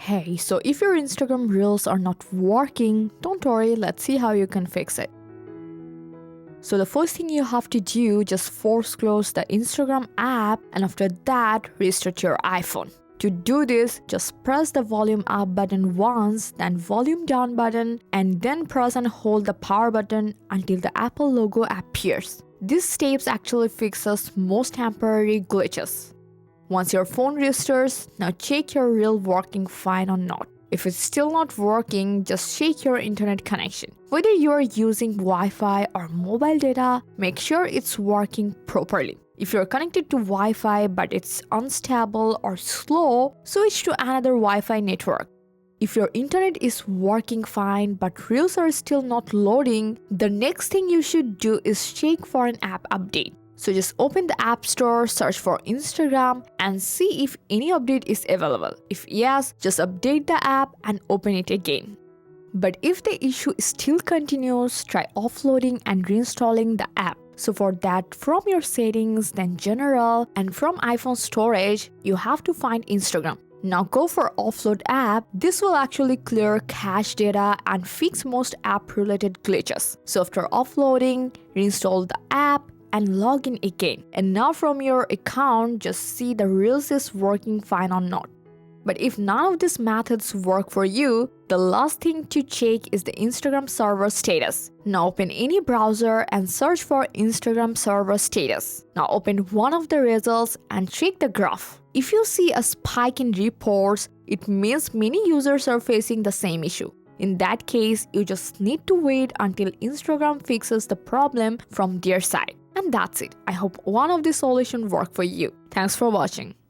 Hey, so if your Instagram Reels are not working, don't worry, let's see how you can fix it. So the first thing you have to do, just force close the Instagram app and after that, restart your iPhone. To do this, just press the volume up button once, then volume down button, and then press and hold the power button until the Apple logo appears. These steps actually fixes most temporary glitches. Once your phone restarts, now check your reel working fine or not. If it's still not working, just check your internet connection. Whether you are using Wi-Fi or mobile data, make sure it's working properly. If you're connected to Wi-Fi but it's unstable or slow, switch to another Wi-Fi network. If your internet is working fine but reels are still not loading, the next thing you should do is check for an app update. So just open the App Store, search for Instagram and see if any update is available. If yes, just update the app and open it again. But if the issue still continues, try offloading and reinstalling the app. So for that, from your settings, then general, and from iPhone storage, you have to find Instagram. Now go for Offload app. This will actually clear cache data and fix most app-related glitches. So after offloading, reinstall the app and log in again. And now from your account, just see the Reels is working fine or not. But if none of these methods work for you, the last thing to check is the Instagram server status. Now open any browser and search for Instagram server status. Now open one of the results and check the graph. If you see a spike in reports, it means many users are facing the same issue. In that case, you just need to wait until Instagram fixes the problem from their side. And that's it. I hope one of these solutions work for you. Thanks for watching.